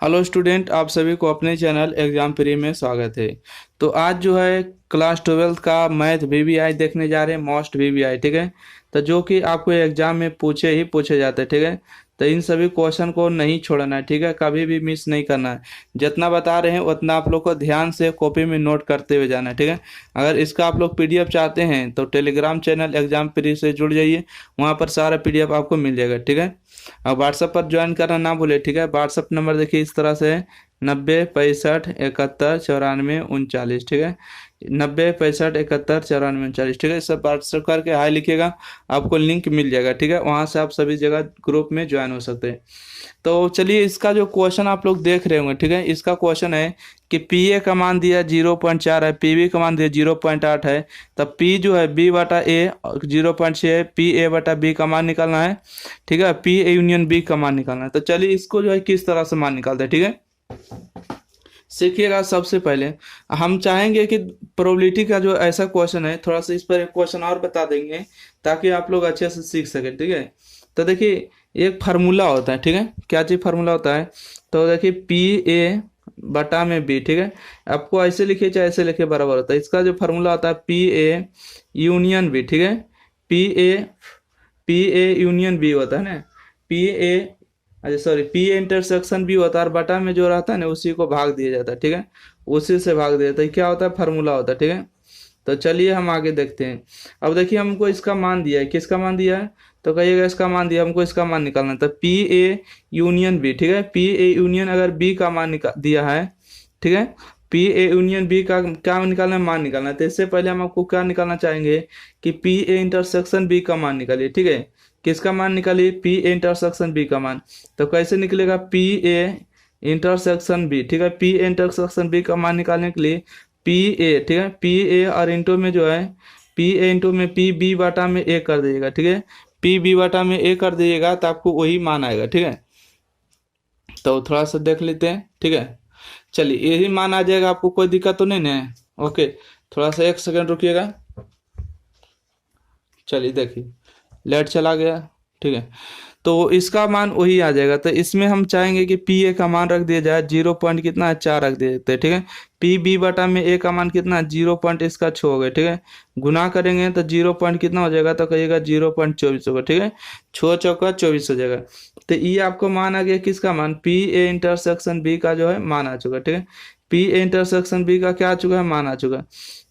Hello student, आप सभी को अपने चैनल एग्जाम प्री में स्वागत है। तो आज जो है क्लास 12th का मैथ वीवीआई देखने जा रहे हैं, मोस्ट वीवीआई। ठीक है, तो जो कि आपको एग्जाम में पूछे जाते हैं। ठीक है, तो इन सभी क्वेश्चन को नहीं छोड़ना है। ठीक है, कभी भी मिस नहीं करना है। जितना बता रहे हैं उतना आप लोग को ध्यान से कॉपी में नोट करते हुए जाना है। ठीक है, अगर इसका आप लोग पीडीएफ चाहते हैं तो टेलीग्राम चैनल एग्जाम प्री से जुड़ जाइए, वहाँ पर सारा पीडीएफ आपको मिल जाएगा। ठीक है, और व्हाट्सएप पर ज्वाइन करना ना भूले। ठीक है, व्हाट्सएप नंबर देखिए इस तरह से है 90 65 71 94 39। ठीक है, 90 65 71 94 39। ठीक है, सब व्हाट्सएप करके हाई लिखिएगा, आपको लिंक मिल जाएगा। ठीक है, वहाँ से आप सभी जगह ग्रुप में ज्वाइन हो सकते हैं। तो चलिए, इसका जो क्वेश्चन आप लोग देख रहे होंगे, ठीक है, इसका क्वेश्चन है कि पी ए का मान दिया 0.4 है, पी बी का मान दिया 0.8 है। तब पी जो है बी बटा ए 0.6 है, पी ए बटा बी का मान निकालना है। ठीक है, पी ए यूनियन बी का मान निकालना है। तो चलिए इसको जो है किस तरह से मान निकालते हैं। ठीक है, सीखिएगा। सबसे पहले हम चाहेंगे कि प्रोबेबिलिटी का जो ऐसा क्वेश्चन है, थोड़ा सा इस पर एक क्वेश्चन और बता देंगे ताकि आप लोग अच्छे से सीख सके। ठीक है, तो देखिए एक फार्मूला होता है। ठीक है, क्या चीज फार्मूला होता है? तो देखिए पी ए बटा में बी। ठीक है, आपको ऐसे लिखिए चाहे ऐसे लिखिए बराबर होता है। इसका जो फार्मूला होता है पी ए यूनियन बी। ठीक है, P A P A union B होता है ना, पी ए, अच्छा sorry, P A intersection B होता है, और बटा में जो रहता है ना उसी को भाग दिया जाता है। ठीक है, उसी से भाग दिया जाता है। क्या होता है? फार्मूला होता है। ठीक है, तो चलिए हम आगे देखते हैं। अब देखिए हमको इसका मान दिया है, किसका मान दिया है? तो कहिएगा इसका मान दिया, हमको इसका मान निकालना है। तो पी ए यूनियन बी। ठीक है, पी ए यूनियन अगर बी का मान दिया है, ठीक है, पी ए यूनियन बी का क्या निकालना है? मान निकालना है। तो इससे पहले हम आपको क्या निकालना चाहेंगे कि पी ए इंटरसेक्शन बी का मान निकालिए। ठीक है, किसका मान निकालिए? पी ए इंटरसेक्शन बी का मान। तो कैसे निकलेगा? P A intersection B. ठीक है, पी ए इंटरसेक्शन बी का मान निकालने के लिए पी ए, ठीक है, पी ए और इंटू में जो है पी ए इंटू में पी बी बाटा में ए कर दीजिएगा। ठीक है, पी बी बाटा में ए कर दीजिएगा तो आपको वही मान आएगा। ठीक है, तो थोड़ा सा देख लेते हैं। ठीक है, चलिए यही मान आ जाएगा, आपको कोई दिक्कत तो नहीं है? ओके, थोड़ा सा एक सेकंड रुकिएगा। चलिए देखिए, लेट चला गया। ठीक है, तो इसका मान वही आ जाएगा। तो इसमें हम चाहेंगे कि पी ए का मान रख दिया जाए 0 पॉइंट कितना है? 4 रख देते हैं। ठीक है, पी बी बटा में ए का मान कितना है? 0 पॉइंट इसका 6 हो गया। ठीक है, गुना करेंगे तो 0 पॉइंट कितना हो जाएगा? तो कहिएगा 0.24 होगा। ठीक है, 6 चौका 24 हो जाएगा। तो ये आपको मान आ गया, किसका मान? पी ए इंटरसेक्शन बी का जो है मान आ चुका है। ठीक है, पी ए इंटरसेक्शन बी का क्या आ चुका है? मान आ चुका है।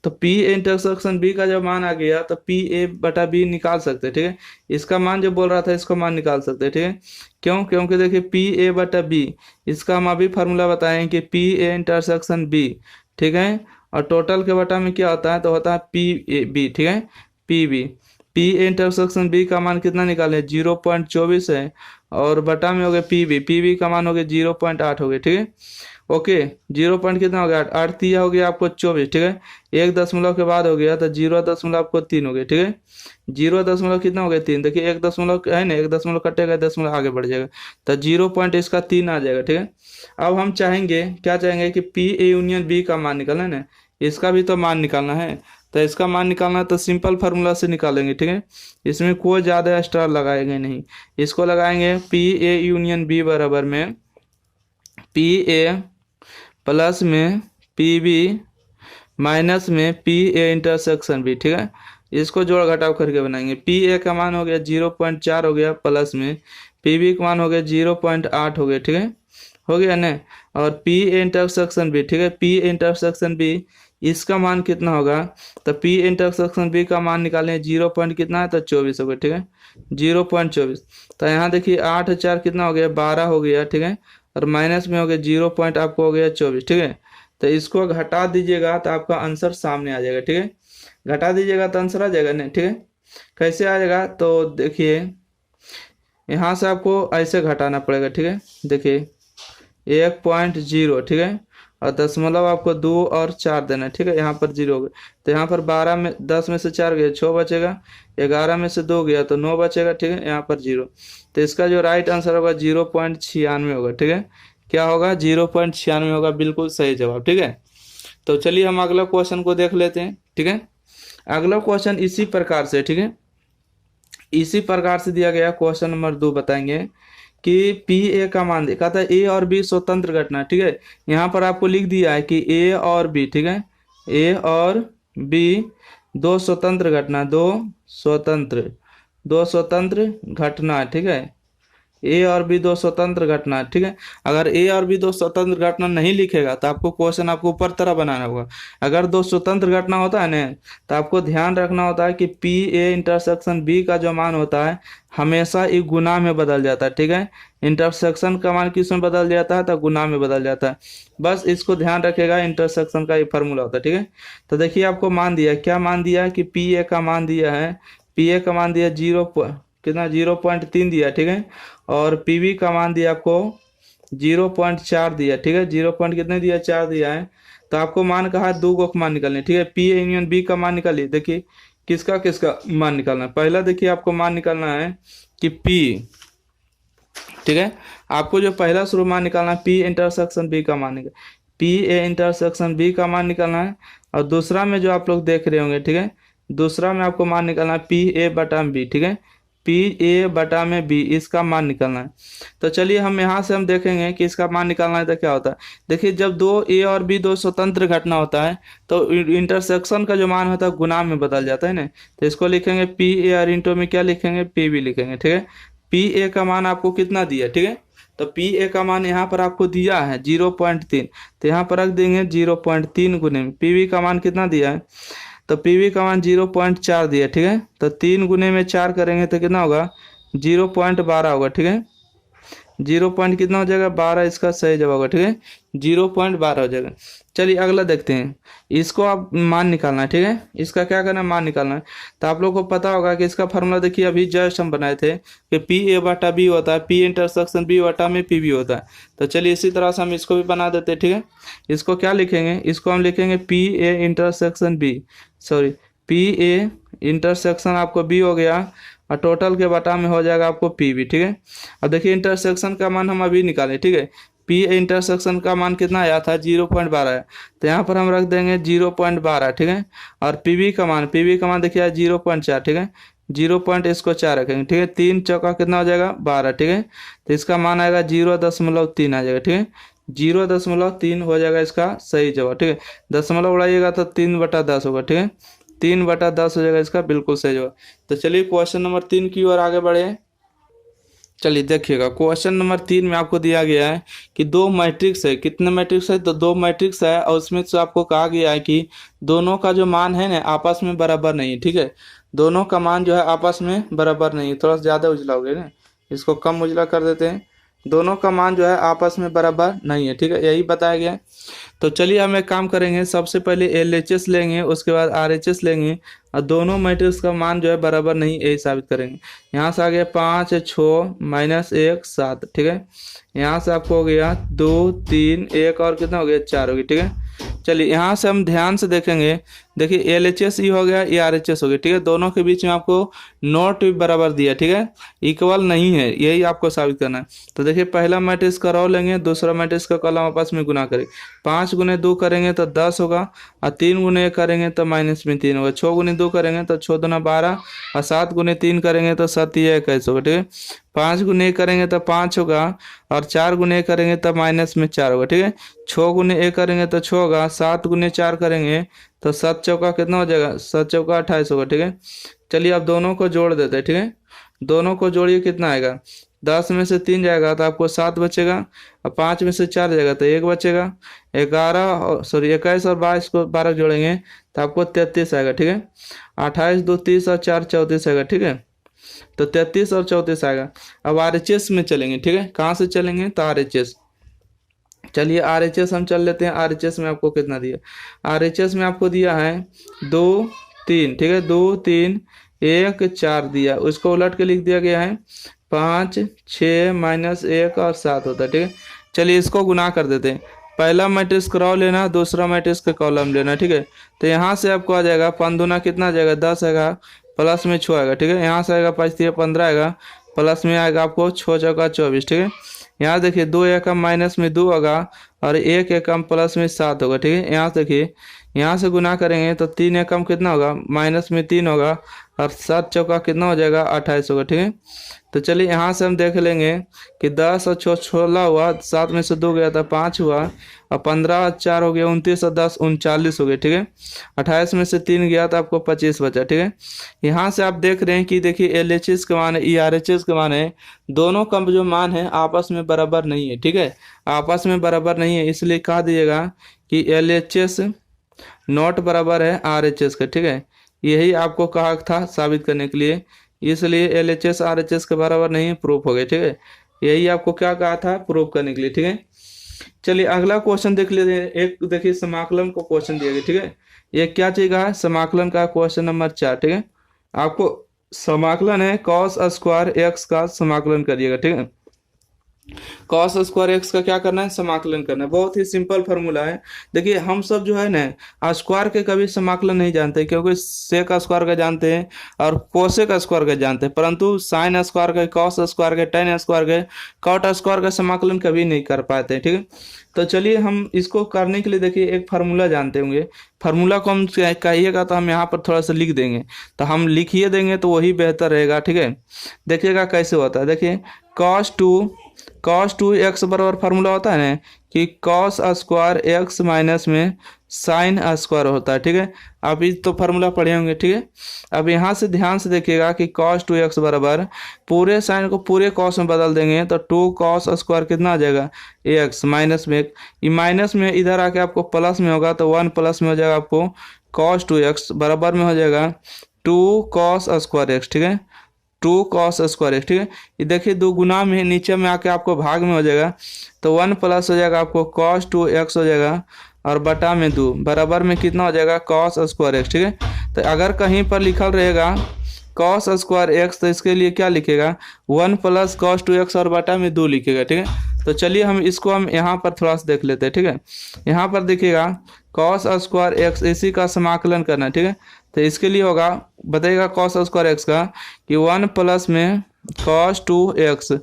तो पी ए इंटरसेक्शन बी का जब मान आ गया तो पी ए बटा बी निकाल सकते हैं। ठीक है, इसका मान जो बोल रहा था इसको मान निकाल सकते हैं। ठीक है, क्यों? क्योंकि देखिए पी ए बटा बी, इसका हम अभी फार्मूला बताएं कि पी ए इंटरसेक्शन बी। ठीक है, और टोटल के बटा में क्या होता है? तो होता है पी ए बी। ठीक है, P B, P A intersection B का मान कितना निकाले? 0.24 है, और बटा में हो गया पी बी का मान हो गया 0.8 हो गया। ठीक है, ओके, 0 पॉइंट कितना हो गया? 8 दिया हो गया आपको 24। ठीक है, एक दशमलव के बाद हो गया तो 0.3 हो गया। ठीक है, 0 दशमलव कितना हो गया? 3। देखिए एक दशमलव है ना, एक दशमलव कटेगा, दशमलव आगे बढ़ जाएगा, तो 0 पॉइंट इसका 3 आ जाएगा। ठीक है, अब हम चाहेंगे, क्या चाहेंगे कि पी ए यूनियन बी का मान निकालना है ना, इसका भी तो मान निकालना है। तो इसका मान निकालना है तो सिंपल फार्मूला से निकालेंगे। ठीक है, इसमें कोई ज़्यादा एक्स्ट्रा लगाएंगे नहीं, इसको लगाएंगे पी ए यूनियन बी बराबर में पी ए प्लस में पी बी माइनस में पी ए इंटरसेक्शन बी। ठीक है, इसको जोड़ घटाव करके बनाएंगे। पी ए का मान हो गया 0.4 हो गया, प्लस में पी बी का मान हो गया 0.8 हो गया। ठीक है, हो गया ना, और पी ए इंटरसेक्शन बी। ठीक है, पी ए इंटरसेक्शन बी, इसका मान कितना होगा? तो पी इंटरसेक्शन बी का मान निकालें, 0 पॉइंट कितना है? तो 24 हो गया। ठीक है, 0.24। तो यहाँ देखिए 8 4 कितना हो गया? 12 हो गया। ठीक है, और माइनस में हो गया 0 पॉइंट आपको हो गया 24। ठीक है, तो इसको घटा दीजिएगा तो आपका आंसर सामने आ जाएगा। ठीक है, घटा दीजिएगा तो आंसर आ जाएगा नहीं। ठीक है, कैसे आ जाएगा? तो देखिए यहाँ से आपको ऐसे घटाना पड़ेगा। ठीक है, देखिए 1.0। ठीक है, और दशमलव आपको 2 और 4 देना है। ठीक है, यहाँ पर 0 हो गया, तो यहाँ पर 12 में 10 में से 4 गया 6 बचेगा, 11 में से 2 गया तो 9 बचेगा। ठीक है, यहाँ पर 0, तो इसका जो राइट आंसर होगा 0.96 होगा। ठीक है, क्या होगा? 0.96 होगा, बिल्कुल सही जवाब। ठीक है, तो चलिए हम अगला क्वेश्चन को देख लेते हैं। ठीक है, अगला क्वेश्चन इसी प्रकार से, ठीक है, इसी प्रकार से दिया गया क्वेश्चन नंबर 2 बताएंगे कि पी ए का मान देखा था, ए और बी स्वतंत्र घटना, ठीक है। यहाँ पर आपको लिख दिया है कि ए और बी, ठीक है, ए और बी दो स्वतंत्र घटना, दो स्वतंत्र घटना, ठीक है। ए और बी दो स्वतंत्र घटना, ठीक है। अगर ए और बी दो स्वतंत्र घटना नहीं लिखेगा तो आपको क्वेश्चन आपको ऊपर तरह बनाना होगा। अगर दो स्वतंत्र घटना होता है ना, तो आपको ध्यान रखना होता है कि पी ए इंटरसेक्शन बी का जो मान होता है हमेशा एक गुना में बदल जाता है, ठीक है। इंटरसेक्शन का मान किस में बदल जाता है, तो गुना में बदल जाता है। बस इसको ध्यान रखेगा, इंटरसेक्शन का ये फार्मूला होता है, ठीक है। तो देखिए आपको मान दिया, क्या मान दिया है कि पी ए का मान दिया है, पी ए का मान दिया कितना 0.3 दिया, ठीक है। और पीवी का मान दिया आपको 0.4 दिया, ठीक है। 0 पॉइंट कितने दिया, 4 दिया है। तो आपको मान कहा दो को मान निकालने, ठीक है। पी यूनियन बी का मान निकालिए। देखिए किसका किसका मान निकालना है। पहला देखिए आपको मान निकालना है कि पी, ठीक है। आपको जो पहला शुरू मान निकालना है पी इंटरसेक्शन बी का मान निकाल, पी ए इंटरसेक्शन बी का मान निकालना है। और दूसरा में जो आप लोग देख रहे होंगे, ठीक है, दूसरा में आपको मान निकालना है पी ए बटा बी, ठीक है, पी ए बटा में बी, इसका मान निकालना है। तो चलिए हम यहाँ से हम देखेंगे कि इसका मान निकालना है तो क्या होता है। देखिए जब दो ए और बी दो स्वतंत्र घटना होता है तो इंटरसेक्शन का जो मान होता है गुना में बदल जाता है ना। तो इसको लिखेंगे पी ए और इंटू में क्या लिखेंगे, पी बी लिखेंगे, ठीक है। पी ए का मान आपको कितना दिया, ठीक है। तो पी ए का मान यहाँ पर आपको दिया है 0.3, तो यहाँ पर रख देंगे 0.3 गुने में। पी बी का मान कितना दिया है, तो पीवी का मान 0.4 दिया, ठीक है। तो 3 गुने में 4 करेंगे तो कितना होगा, 0.12 होगा, ठीक है। 0 पॉइंट कितना हो जाएगा, 12, इसका सही जवाब होगा, ठीक है। 0.12 हो जाएगा। चलिए अगला देखते हैं। इसको आप मान निकालना है, ठीक है। इसका क्या करना है, मान निकालना है। तो आप लोग को पता होगा कि इसका फार्मूला देखिए अभी जस्ट हम बनाए थे कि पी ए बटा बी होता है, पी इंटरसेक्शन बी बटा में पी बी होता है। तो चलिए इसी तरह से हम इसको भी बना देते हैं, ठीक है। इसको क्या लिखेंगे, इसको हम लिखेंगे P A intersection B, sorry P A intersection आपको बी हो गया और टोटल के बटा में हो जाएगा आपको पी बी, ठीक है। अब देखिए इंटरसेक्शन का मान हम अभी निकालें, ठीक है। पी इंटरसेक्शन का मान कितना आया था, 0.12 है। तो यहाँ पर हम रख देंगे 0.12, ठीक है। और पीवी का मान देखिए 0.4, ठीक है। 0.4 रखेंगे, ठीक है। 3 चौका कितना हो जाएगा, 12, ठीक है। तो इसका मान आएगा 0.3 आ जाएगा, ठीक है। 0.3 हो जाएगा इसका सही जवाब, ठीक है। दशमलव उड़ाइएगा तो 3/10 होगा, ठीक है। 3/10 हो जाएगा इसका बिल्कुल सही जवाब। तो चलिए क्वेश्चन नंबर 3 की ओर आगे बढ़े। चलिए देखिएगा क्वेश्चन नंबर 3 में आपको दिया गया है कि दो मैट्रिक्स है, कितने मैट्रिक्स है, तो दो मैट्रिक्स है और उसमें से आपको कहा गया है कि दोनों का जो मान है ना आपस में बराबर नहीं है, ठीक है। दोनों का मान जो है आपस में बराबर नहीं है। थोड़ा सा ज़्यादा उजला हो गया ना, इसको कम उजला कर देते हैं। दोनों का मान जो है आपस में बराबर नहीं है, ठीक है, यही बताया गया है। तो चलिए हम एक काम करेंगे, सबसे पहले LHS लेंगे, उसके बाद RHS लेंगे और दोनों मैट्रिक्स का मान जो है बराबर नहीं यही साबित करेंगे। यहाँ से आ गया 5 6 -1 7, ठीक है। यहाँ से आपको हो गया 2 3 1 और कितना हो गया 4 हो गया, ठीक है। चलिए यहाँ से हम ध्यान से देखेंगे। देखिए LHS ही हो गया, ये RHS हो गया, ठीक है। दोनों के बीच में आपको नॉट भी बराबर दिया, ठीक है, इक्वल नहीं है, यही आपको साबित करना है। तो देखिए पहला मैट्रिक्स का रो लेंगे, दूसरा मैट्रिक्स का कॉलम आपस में गुना करें। 5 गुने 2 करेंगे तो 10 होगा और 3 गुने 1 करेंगे तो -3 होगा। 6 गुने 2 करेंगे तो 6 दूना 12 और 7 गुने 3 करेंगे तो 7 या 21 होगा, ठीक है। 5 गुने 1 करेंगे तो 5 होगा और 4 गुने 1 करेंगे तो -4 होगा, ठीक है। 6 गुने 1 करेंगे तो 6 होगा, 7 गुने 4 करेंगे तो 7 चौका कितना हो जाएगा, 7 चौका 28 होगा, ठीक है। चलिए अब दोनों को जोड़ देते हैं, ठीक है। दोनों को जोड़िए कितना आएगा, 10 में से 3 जाएगा तो आपको 7 बचेगा और 5 में से 4 जाएगा तो 1 बचेगा। 21 और 22 को 12 जोड़ेंगे तो आपको 33 आएगा, ठीक है। 28 2 30 और 4 34 आएगा, ठीक है। तो 33 और 34 आएगा। अब RHS में चलेंगे, ठीक है। कहाँ से चलेंगे, तो RHS। चलिए RHS हम चल लेते हैं। RHS में आपको कितना दिया, RHS में आपको दिया है 2 3, ठीक है। 2 3 1 4 दिया, उसको उलट के लिख दिया गया है 5 6 -1 और 7 होता है, ठीक है। चलिए इसको गुना कर देते हैं। पहला मैट्रिक्स क्रॉ लेना, दूसरा मैट्रिक्स का कॉलम लेना, ठीक है। तो यहाँ से आपको आ जाएगा 5 दूना कितना आ जाएगा 10 आएगा, प्लस में 6 आएगा, ठीक है। यहाँ से आएगा 5 3 15 आएगा, प्लस में आएगा आपको 6 चौका 24, ठीक है। यहाँ देखिए 2 एकम माइनस में 2 होगा और 1 एकम प्लस में 7 होगा, ठीक है। यहाँ देखिए यहाँ से गुना करेंगे तो 3 एकम कितना होगा, -3 होगा और 7 चौका कितना हो जाएगा 28 होगा, ठीक है। तो चलिए यहाँ से हम देख लेंगे कि 10 और 16 हुआ, 7 में से 2 गया था 5 हुआ, और 15 और 4 हो गया 29 और 10 39 हो गए, ठीक है। 28 में से 3 गया तो आपको 25 बचा, ठीक है। यहाँ से आप देख रहे हैं कि देखिए LHS के मान है, ERHS के मान है, दोनों का जो मान है आपस में बराबर नहीं है, ठीक है। आपस में बराबर नहीं है, इसलिए कह दीजिएगा कि LHS नॉट बराबर है RHS का, ठीक है। यही आपको कहा था साबित करने के लिए, इसलिए LHS RHS के बराबर नहीं प्रूफ हो गए, ठीक है। यही आपको क्या कहा था प्रूफ करने के लिए, ठीक है। चलिए अगला क्वेश्चन देख लेते हैं। एक देखिए समाकलन को क्वेश्चन दिया गया, ठीक है। ये क्या चीज का है, समाकलन का क्वेश्चन नंबर 4, ठीक है। आपको समाकलन है कॉस स्क्वायर एक्स का समाकलन करिएगा, ठीक है। कॉस स्क्वायर एक्स का क्या करना है, समाकलन करना है। बहुत ही सिंपल फार्मूला है। देखिए हम सब जो है ना स्क्वायर के कभी समाकलन नहीं जानते, क्योंकि सेक स्क्वायर का जानते हैं और कोसेक स्क्वायर का जानते हैं, परंतु साइन स्क्वायर का, कॉस स्क्वायर का, टेन स्क्वायर का, कॉट स्क्वायर का समाकलन कभी नहीं कर पाते हैं, ठीक है। तो चलिए हम इसको करने के लिए देखिए एक फार्मूला जानते होंगे। फार्मूला को हम कहिएगा तो हम यहाँ पर थोड़ा सा लिख देंगे, तो हम लिखिए देंगे तो वही बेहतर रहेगा, ठीक है। देखिएगा कैसे होता है। देखिए कॉस टू एक्स बराबर फार्मूला होता है ना कि कॉस स्क्वायर एक्स माइनस में साइन स्क्वायर होता है, ठीक है। आप इस तो फार्मूला पढ़े होंगे, ठीक है। अब यहाँ से ध्यान से देखिएगा कि कॉस टू एक्स बराबर पूरे साइन को पूरे कॉस में बदल देंगे तो 2 कॉस स्क्वायर कितना आ जाएगा एक्स माइनस में, ये माइनस में इधर आके आपको प्लस में होगा तो 1 प्लस में हो जाएगा आपको कॉस टू एक्स बराबर में हो जाएगा 2 कॉस स्क्वायर एक्स, ठीक है। 2 कॉस स्क्वायर एक्स, ठीक है। ये देखिए 2 गुना में नीचे में आके आपको भाग में हो जाएगा तो 1 प्लस हो जाएगा आपको कॉस 2x हो जाएगा और बटा में 2 बराबर में कितना हो जाएगा कॉस स्क्वायर एक्स, ठीक है। तो अगर कहीं पर लिखल रहेगा कॉस स्क्वायर एक्स तो इसके लिए क्या लिखेगा 1 प्लस कॉस 2x और बटा में 2 लिखेगा, ठीक है। तो चलिए हम यहाँ पर थोड़ा सा देख लेते हैं, ठीक है। यहाँ पर देखिएगा कॉस स्क्वायर एक्स इसी का समाकलन करना है, ठीक है। तो इसके लिए होगा बताइएगा कॉस स्क्वायर एक्स का कि 1 प्लस में कॉस 2x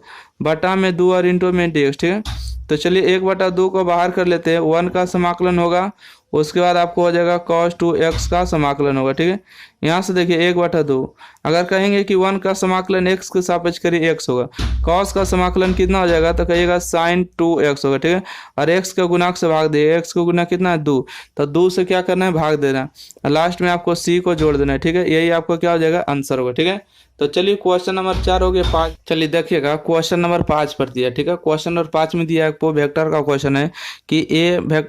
बटा में 2 और इंटू में dx, ठीक है। तो चलिए 1/2 को बाहर कर लेते हैं, 1 का समाकलन होगा, उसके बाद आपको हो जाएगा cos 2x का समाकलन होगा, ठीक है। यहाँ से देखिए 1/2 अगर कहेंगे कि 1 का समाकलन x के सापेक्ष करिए x होगा, cos का समाकलन कितना हो जाएगा तो कहिएगा sin 2x होगा, ठीक है। और x का गुणांक से भाग दिए, x का गुना कितना है 2, तो 2 से क्या करना है भाग देना, लास्ट में आपको c को जोड़ देना है, ठीक है। यही आपको क्या हो जाएगा आंसर होगा, ठीक है। तो चलिए क्वेश्चन नंबर 4 हो गया 5। चलिए देखिएगा क्वेश्चन नंबर 5 पर दिया, ठीक है। क्वेश्चन नंबर 5 में दिया आपको वेक्टर का क्वेश्चन है कि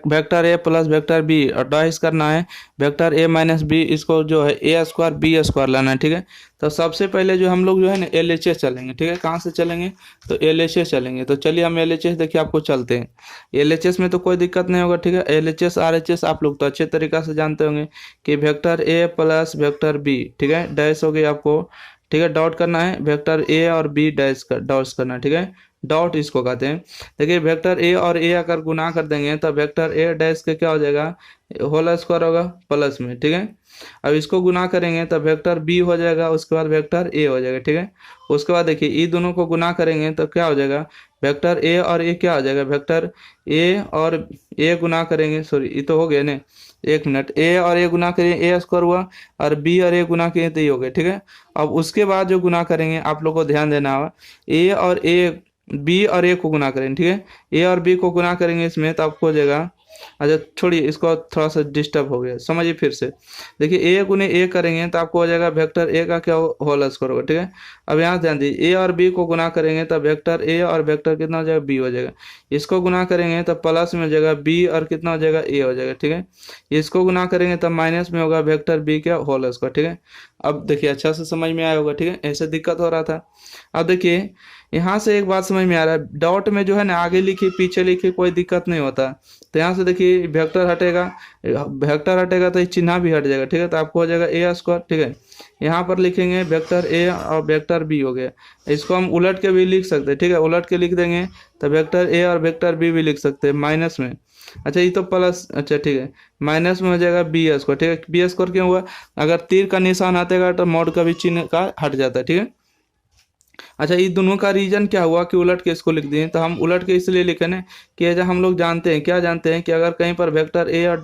vector A plus vector B और डाइस करना है वेक्टर ए माइनस बी, इसको जो है ए स्क्वायर बी स्क्वायर लाना है, ठीक है। तो सबसे पहले जो हम लोग जो है ना LHS चलेंगे, ठीक है। कहाँ से चलेंगे तो LHS चलेंगे। तो चलिए हम LHS देखिए आपको चलते हैं। LHS में तो कोई दिक्कत नहीं होगा, ठीक है। LHS RHS आप लोग तो अच्छे तरीका से जानते होंगे कि vector A plus vector B, ठीक है, डैश हो गई आपको, ठीक है। डॉट करना है वेक्टर ए और बी डैश कर डॉट्स करना है, ठीक है। डॉट इसको कहते हैं। देखिए वेक्टर ए और ए अगर गुना कर देंगे तो वेक्टर ए डैश के क्या हो जाएगा होल स्क्वायर होगा प्लस में, ठीक है। अब इसको गुना करेंगे तो वेक्टर बी हो जाएगा, उसके बाद वेक्टर ए हो जाएगा, ठीक है। उसके बाद देखिए ये दोनों को गुना करेंगे तो क्या हो जाएगा वेक्टर ए और ए क्या हो जाएगा वेक्टर ए और ए गुना करेंगे, सॉरी ये तो हो गया ना, एक मिनट, ए और ए गुना करेंगे ए स्क्वायर हुआ और बी और ए गुना किए तो ये हो गया, ठीक है। अब उसके बाद जो गुना करेंगे आप लोग को ध्यान देना होगा ए और ए बी और ए को गुना करेंगे, ठीक है। ए और बी को गुना करेंगे इसमें तो आपको हो जाएगा, अच्छा छोड़िए इसको थोड़ा सा डिस्टर्ब हो गया, समझिए फिर से। देखिए ए गुने ए करेंगे तो आपको हो जाएगा वेक्टर ए का क्या होल स्क्वायर होगा, ठीक है। अब यहाँ ध्यान दीजिए ए और बी को गुना करेंगे तो वेक्टर ए और वेक्टर कितना हो जाएगा बी हो जाएगा, इसको गुना करेंगे तो प्लस में हो जाएगा बी और कितना हो जाएगा ए हो जाएगा, ठीक है। इसको गुना करेंगे तो माइनस में होगा वेक्टर बी क्या होल स्क्वायर, ठीक है। अब देखिए अच्छा से समझ में आया होगा, ठीक है। ऐसे दिक्कत हो रहा था। अब देखिए यहाँ से एक बात समझ में आ रहा है, डॉट में जो है ना आगे लिखी पीछे लिखी कोई दिक्कत नहीं होता। तो यहाँ से देखिए वेक्टर हटेगा तो ये चिन्ह भी हट जाएगा, ठीक है। तो आपको हो जाएगा ए स्क्वायर, ठीक है। यहाँ पर लिखेंगे वेक्टर ए और वेक्टर बी हो गया, इसको हम उलट के भी लिख सकते हैं, ठीक है। उलट के लिख देंगे तो वेक्टर ए और वेक्टर बी भी लिख सकते हैं माइनस में, अच्छा ये तो प्लस, अच्छा ठीक है, माइनस में हो जाएगा बी स्क्वायर, ठीक है। बी स्क्वायर क्यों हुआ, अगर तीर का निशान आतेगा तो मोड का भी चिन्ह का हट जाता है, ठीक है। अच्छा, ये दोनों का रीजन क्या हुआ कि उलट के इसको लिख दिए, तो हम उलट के इसलिए लिखे ना कि जब हम लोग जानते हैं, क्या जानते हैं कि अगर कहीं पर वेक्टर ए और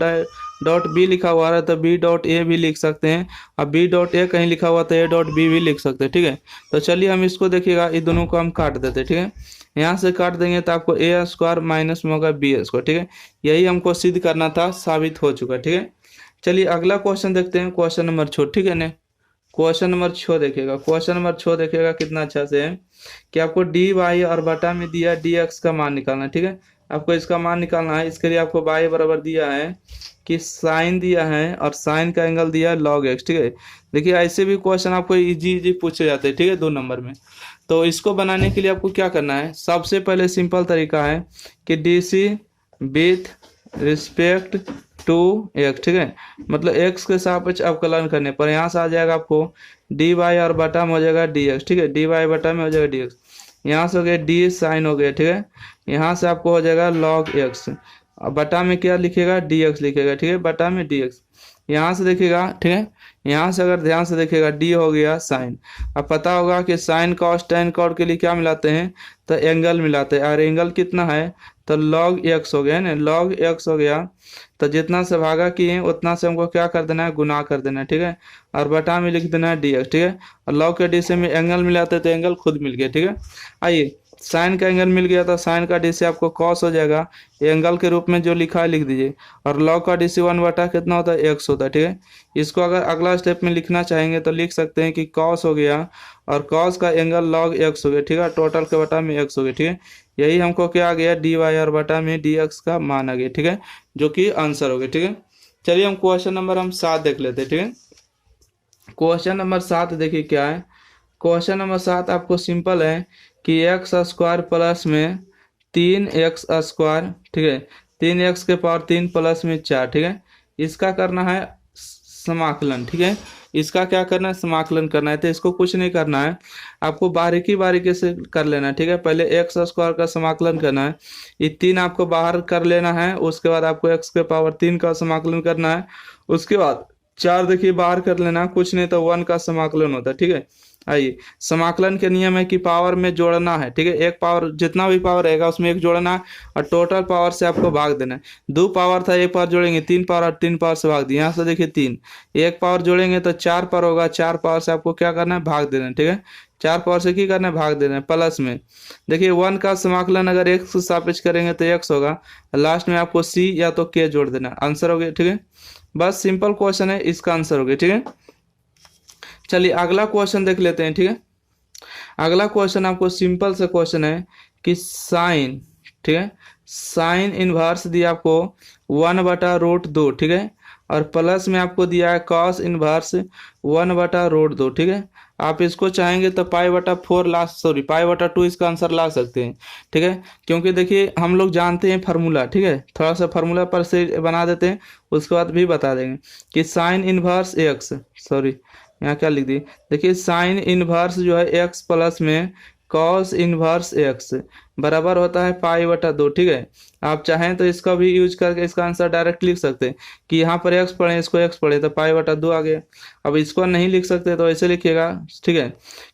डॉट बी लिखा हुआ है तो बी डॉट ए भी लिख सकते हैं, और बी डॉट ए कहीं लिखा हुआ तो ए डॉट बी भी लिख सकते हैं। ठीक है, तो चलिए हम इसको देखिएगा, ये दोनों को हम काट देते हैं। ठीक है, यहाँ से काट देंगे तो आपको ए स्क्वायर माइनस में होगा बी स्क्वायर। ठीक है, यही हमको सिद्ध करना था, साबित हो चुका है। ठीक है, चलिए अगला क्वेश्चन देखते हैं, क्वेश्चन नंबर 6। ठीक है ना, क्वेश्चन नंबर 6 देखिएगा, क्वेश्चन नंबर 6 देखिएगा कितना अच्छा से है कि आपको डी वाई और बटा में दिया डी एक्स का मान निकालना है। ठीक है, आपको इसका मान निकालना है। इसके लिए आपको वाई बराबर दिया है कि साइन दिया है और साइन का एंगल दिया है लॉग एक्स। ठीक है, देखिए ऐसे भी क्वेश्चन आपको इजी इजी पूछे जाते हैं। ठीक है, 2 नंबर में। तो इसको बनाने के लिए आपको क्या करना है, सबसे पहले सिंपल तरीका है कि D C with respect to X. ठीक है, मतलब एक्स के सापेक्ष अवकलन करने पर यहाँ से आ जाएगा आपको डी वाई और बटा में हो जाएगा डी एक्स। ठीक है, डी वाई बटा में हो जाएगा डी एक्स, यहाँ से हो गया डी साइन हो गया। ठीक है, यहाँ से आपको हो जाएगा लॉग एक्स, और बटा में क्या लिखेगा, डी एक्स लिखेगा। ठीक है, बटा में डी एक्स, यहाँ से देखिएगा। ठीक है, यहाँ से अगर ध्यान से देखिएगा डी हो गया साइन। अब पता होगा कि साइन कॉस टेन कॉट के लिए क्या मिलाते हैं, तो एंगल मिलाते हैं, और एंगल कितना है तो लॉग एक्स हो गया है ना, लॉग एक्स हो गया। तो जितना से भागा किए उतना से हमको क्या कर देना है, गुना कर देना है। ठीक है, और बटा में लिख देना है डी एक्स। ठीक है, और लॉग के डी से में एंगल मिलाते हैं तो एंगल खुद मिल गया। ठीक है, आइए साइन का एंगल मिल गया तो साइन का डी से आपको कॉस हो जाएगा, एंगल के रूप में जो लिखा है लिख दीजिए, और लॉग का डी से 1 बटा कितना होता है, एक्स होता है। ठीक है, इसको अगर अगला स्टेप में लिखना चाहेंगे तो लिख सकते हैं कि कॉस हो गया और कॉस का एंगल लॉग एक्स हो गया। ठीक है, टोटल के बटा में एक्स हो गया। ठीक है, यही हमको क्या आ गया, डी वाई और बटा में डी एक्स का मान आ गया। ठीक है, जो कि आंसर हो गया। ठीक है, चलिए हम क्वेश्चन नंबर 7 देख लेते हैं। ठीक है, क्वेश्चन नंबर 7 देखिए क्या है। क्वेश्चन नंबर 7 आपको सिंपल है कि एक्स स्क्वायर प्लस में 3x स्क्वायर। ठीक है, 3x के पावर 3 प्लस में 4। ठीक है, इसका करना है समाकलन। ठीक है, इसका क्या करना है, समाकलन करना है। तो इसको कुछ नहीं करना है, आपको बारीकी बारीकी से कर लेना है। ठीक है, पहले एक्स स्क्वायर का समाकलन करना है, ये 3 आपको बाहर कर लेना है। उसके बाद आपको एक्स के पावर 3 का समाकलन करना है। उसके बाद 4 देखिए बाहर कर लेना, कुछ नहीं तो 1 का समाकलन होता है। ठीक है, आइए समाकलन के नियम है कि पावर में जोड़ना है। ठीक है, एक पावर जितना भी पावर रहेगा उसमें एक जोड़ना है, और टोटल पावर से आपको भाग देना है। 2 पावर था, एक पावर जोड़ेंगे 3 पावर, और 3 पावर से भाग दिए। यहाँ से देखिए 3, एक पावर जोड़ेंगे तो 4 पावर होगा, 4 पावर से आपको क्या करना है, भाग देना है। ठीक है, 4 पावर से क्या करना है, भाग देना है। प्लस में देखिए 1 का समाकलन अगर एक्स से सापेक्ष करेंगे तो एक्स होगा, लास्ट में आपको सी या तो के जोड़ देना, आंसर हो गया। ठीक है, बस सिंपल क्वेश्चन है, इसका आंसर हो गया। ठीक है, चलिए अगला क्वेश्चन देख लेते हैं। ठीक है, अगला क्वेश्चन आपको सिंपल सा क्वेश्चन है कि साइन। ठीक है, साइन इनवर्स दिया आपको 1/√2। ठीक है, और प्लस में आपको दिया है कॉस इनवर्स 1/√2। ठीक है, आप इसको चाहेंगे तो पाई/4 ला, सॉरी पाई/2 इसका आंसर ला सकते हैं। ठीक है, क्योंकि देखिए हम लोग जानते हैं फार्मूला। ठीक है, थोड़ा सा फार्मूला पर से बना देते हैं, उसके बाद भी बता देंगे कि साइन इनवर्स एक्स, सॉरी यहाँ क्या लिख दी, देखिए साइन इनवर्स जो है एक्स प्लस में कॉस इनवर्स एक्स बराबर होता है पाई/2। ठीक है, आप चाहें तो इसका भी यूज करके इसका आंसर डायरेक्ट लिख सकते हैं कि यहाँ पर एक्स पढ़े इसको एक्स पढ़े तो पाई/2 आ गया। अब इसको नहीं लिख सकते तो ऐसे लिखिएगा। ठीक है,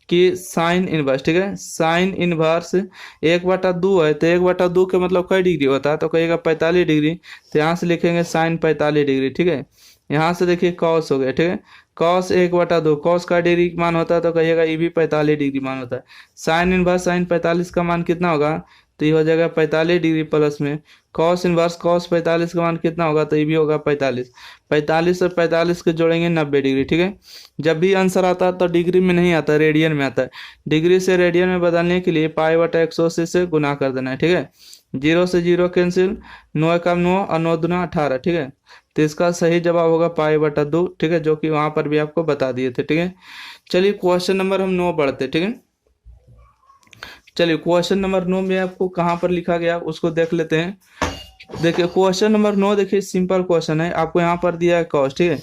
कि साइन इनवर्स। ठीक है, साइन इनवर्स 1/2 है, तो 1/2 के मतलब कई डिग्री होता है, तो कहिएगा 45 डिग्री, तो यहाँ से लिखेंगे साइन 45 डिग्री। ठीक है, यहाँ से देखिए कॉस हो गया। ठीक है, कॉस 1/2, कॉस का डिग्री मान होता है तो कहिएगा ये भी 45 डिग्री मान होता है। साइन इनवर्स साइन 45 का मान कितना होगा, तो ये हो जाएगा 45 डिग्री, प्लस में कॉस इनवर्स कॉस 45 का मान कितना होगा, तो ये भी होगा 45। 45 और 45 के जोड़ेंगे 90 डिग्री। ठीक है, जब भी आंसर आता है तो डिग्री में नहीं आता, रेडियन में आता है। डिग्री से रेडियन में बदलने के लिए पाई/180 से गुना कर देना है। ठीक है, 0 से 0 कैंसिल, 9 का 9 और 9 दूना 18। ठीक है, तो इसका सही जवाब होगा पाई/2। ठीक है, जो कि वहां पर भी आपको बता दिए थे। ठीक है, चलिए क्वेश्चन नंबर हम 9 पढ़ते। ठीक है, चलिए क्वेश्चन नंबर 9 में आपको कहाँ पर लिखा गया उसको देख लेते हैं। देखिए क्वेश्चन नंबर 9 देखिए सिंपल क्वेश्चन है, आपको यहाँ पर दिया है कॉस। ठीक है,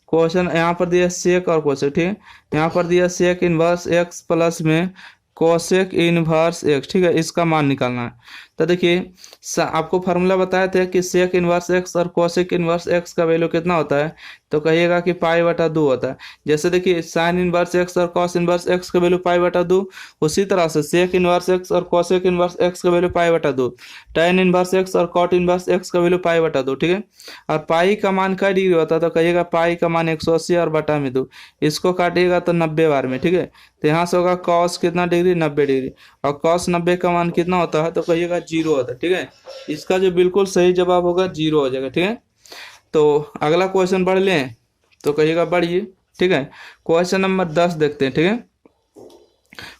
क्वेश्चन यहाँ पर दिया सेक और कोसेक। ठीक है, यहाँ पर दिया सेक इनवर्स एक्स प्लस में कोसेक इनवर्स एक्स। ठीक है, इसका मान निकालना है। तो देखिए आपको फार्मूला बताया था कि सेक इनवर्स एक्स और कोसेक इनवर्स एक्स का वैल्यू कितना होता है, तो कहिएगा कि पाई बटा 2 होता है। जैसे देखिए साइन इनवर्स एक्स और कॉस इनवर्स एक्स का वैल्यू पाई बटा 2, उसी तरह से सेक इनवर्स एक्स और कोसेक इनवर्स एक्स का वैल्यू पाई बटा 2, tan इनवर्स एक्स और कॉट इनवर्स एक्स का वैल्यू पाई बटा 2, ठीक है। और पाई का मान क्या डिग्री होता है, तो कहिएगा पाई का मान 180 और बटा में 2, इसको काटिएगा तो 90 बार में, ठीक है। तो यहाँ से होगा कॉस कितना डिग्री, 90 डिग्री, और कॉस 90 का मान कितना होता है, तो कहिएगा 0 होता है, ठीक है। इसका जो बिल्कुल सही जवाब होगा 0 हो जाएगा, ठीक है। तो अगला क्वेश्चन बढ़ लें, तो कहिएगा बढ़िए, ठीक है। क्वेश्चन नंबर 10 देखते हैं, ठीक है।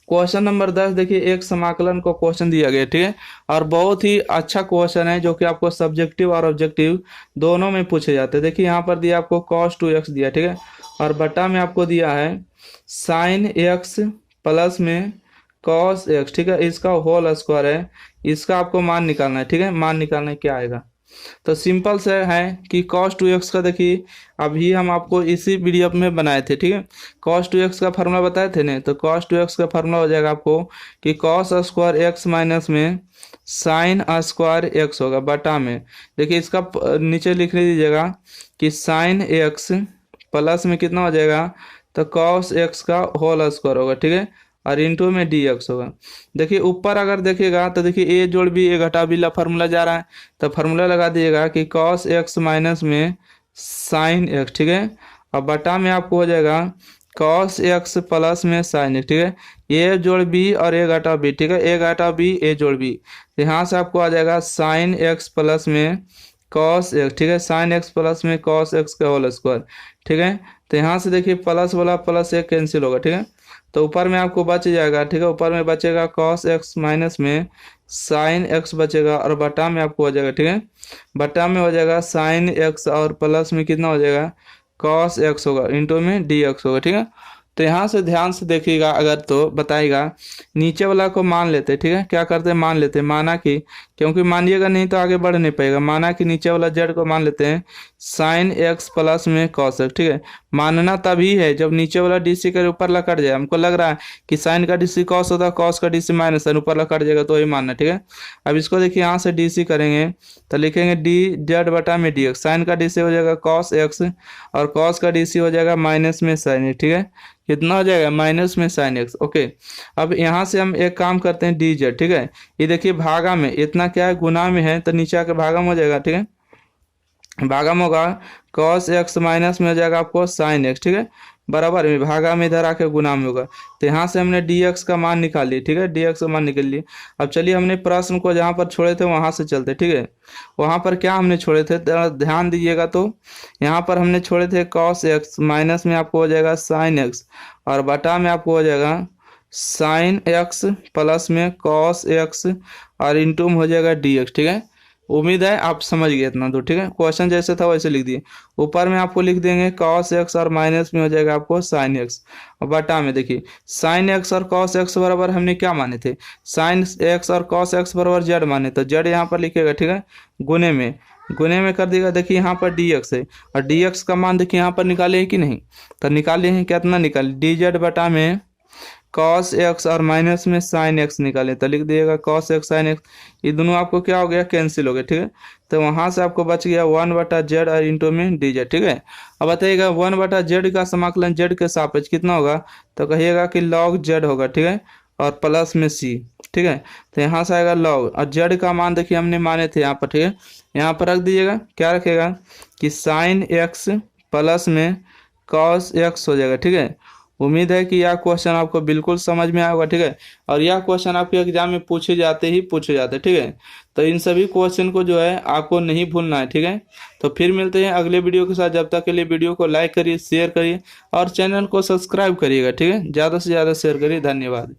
क्वेश्चन नंबर 10 देखिए, एक समाकलन को क्वेश्चन दिया गया, ठीक है, और बहुत ही अच्छा क्वेश्चन है जो कि आपको सब्जेक्टिव और ऑब्जेक्टिव दोनों में पूछे जाते हैं। देखिए यहाँ पर दिया आपको cos 2x दिया, ठीक है, और बटा में आपको दिया है sin x प्लस में cos x, ठीक है, इसका होल स्क्वायर है, इसका आपको मान निकालना है, ठीक है। मान निकालना है, क्या आएगा, तो सिंपल से है कि cos 2x का देखिए अभी हम आपको इसी वीडियो में बनाए थे, ठीक है। cos 2x का फार्मूला बताए थे ना, तो cos 2x का फार्मूला हो जाएगा आपको कि cos स्क्वायर एक्स माइनस में साइन स्क्वायर एक्स होगा बटा में, देखिए इसका नीचे लिख लीजिएगा कि साइन एक्स प्लस में कितना हो जाएगा, तो cos x का होल स्क्वायर होगा, ठीक है, और इंटू में dx होगा। देखिए ऊपर अगर देखिएगा तो देखिए ए जोड़ बी ए घटा बी ला फार्मूला जा रहा है, तो फार्मूला लगा दिएगा कि cos x माइनस में साइन x, ठीक है, और बटा में आपको हो जाएगा cos x प्लस में साइन x, ठीक है, ए जोड़ बी और ए घटा बी, ठीक है, ए घटा बी ए जोड़ बी, यहाँ से आपको आ जाएगा साइन x प्लस में cos x, ठीक है, साइन x प्लस में cos x का होल स्क्वायर, ठीक है। तो यहाँ से देखिए प्लस वाला प्लस एक कैंसिल होगा, ठीक है, तो ऊपर में आपको बच जाएगा, ठीक है, ऊपर में बचेगा cos x माइनस में साइन x बचेगा, और बटा में आपको हो जाएगा, ठीक है, बटा में हो जाएगा साइन x और प्लस में कितना हो जाएगा cos x होगा, इंटू में dx होगा, ठीक है। तो यहाँ से ध्यान से देखिएगा, अगर तो बताइएगा नीचे वाला को मान लेते, ठीक है, क्या करते हैं मान लेते हैं, माना कि, क्योंकि मानिएगा नहीं तो आगे बढ़ नहीं पाएगा, माना कि नीचे वाला जेड को मान लेते हैं साइन एक्स प्लस में कॉस एक्स, ठीक है। मानना तभी है जब नीचे वाला डीसी के ऊपर ला कट जाए, हमको लग रहा है कि साइन का डीसी कॉस होता है, कॉस का डीसी माइनस साइन ऊपर ला कट जाएगा, तो वही मानना, ठीक है। अब इसको देखिए यहाँ से डीसी करेंगे तो लिखेंगे डी जेड बटा में डी एक्स, साइन का डीसी हो जाएगा कॉस एक्स और कॉस का डीसी हो जाएगा माइनस में साइन एक्स, ठीक है, कितना हो जाएगा माइनस में साइन एक्स, ओके। अब यहाँ से हम एक काम करते हैं डी जेड, ठीक है, ये देखिए भागा में इतना क्या है गुना में है, तो नीचे आके भागा में हो जाएगा, ठीक है, भागा में होगा cos x माइनस में हो जाएगा आपको साइन x, ठीक है, बराबर में भागा में इधर आके गुना में होगा। तो यहाँ से हमने dx का मान निकाल लिया, ठीक है, dx का मान निकाल लिया। अब चलिए हमने प्रश्न को जहाँ पर छोड़े थे वहाँ से चलते, ठीक है, वहाँ पर क्या हमने छोड़े थे ध्यान दीजिएगा, तो यहाँ पर हमने छोड़े थे cos x माइनस में आपको हो जाएगा साइन x, और बटा में आपको हो जाएगा साइन x प्लस में cos x, और इंटू में हो जाएगा dx, ठीक है। उम्मीद है आप समझ गए इतना तो, ठीक है, क्वेश्चन जैसे था वैसे लिख दिए। ऊपर में आपको लिख देंगे cos x और माइनस में हो जाएगा आपको sin x, और बटा में देखिए sin x और cos x बराबर हमने क्या माने थे, sin x और cos x बराबर z माने, तो z यहाँ पर लिखेगा, ठीक है, गुने में कर देगा। देखिए यहाँ पर dx है, और dx का मान देखिए यहाँ पर निकाले हैं कि नहीं, तो निकाले हैं, कितना निकाले dz बटा में cos x और माइनस में sin x निकाले, तो लिख दिएगा cos x sin x, ये दोनों आपको क्या हो गया कैंसिल हो गया, ठीक है। तो वहां से आपको बच गया 1/z और इंटू में dz, ठीक है। अब बताइएगा 1/z का समाकलन z के सापेक्ष कितना होगा, तो कहिएगा कि log z होगा, ठीक है, और प्लस में c, ठीक है। तो यहाँ से आएगा log, और z का मान देखिए हमने माने थे यहाँ पर, ठीक है, यहाँ पर रख दीजिएगा, क्या रखेगा कि sin x प्लस में cos x हो जाएगा, ठीक है। उम्मीद है कि यह क्वेश्चन आपको बिल्कुल समझ में आया होगा, ठीक है, और यह क्वेश्चन आपके एग्जाम में पूछे जाते, ठीक है। तो इन सभी क्वेश्चन को जो है आपको नहीं भूलना है, ठीक है। तो फिर मिलते हैं अगले वीडियो के साथ, जब तक के लिए वीडियो को लाइक करिए, शेयर करिए और चैनल को सब्सक्राइब करिएगा, ठीक है, ज़्यादा से ज़्यादा शेयर करिए, धन्यवाद।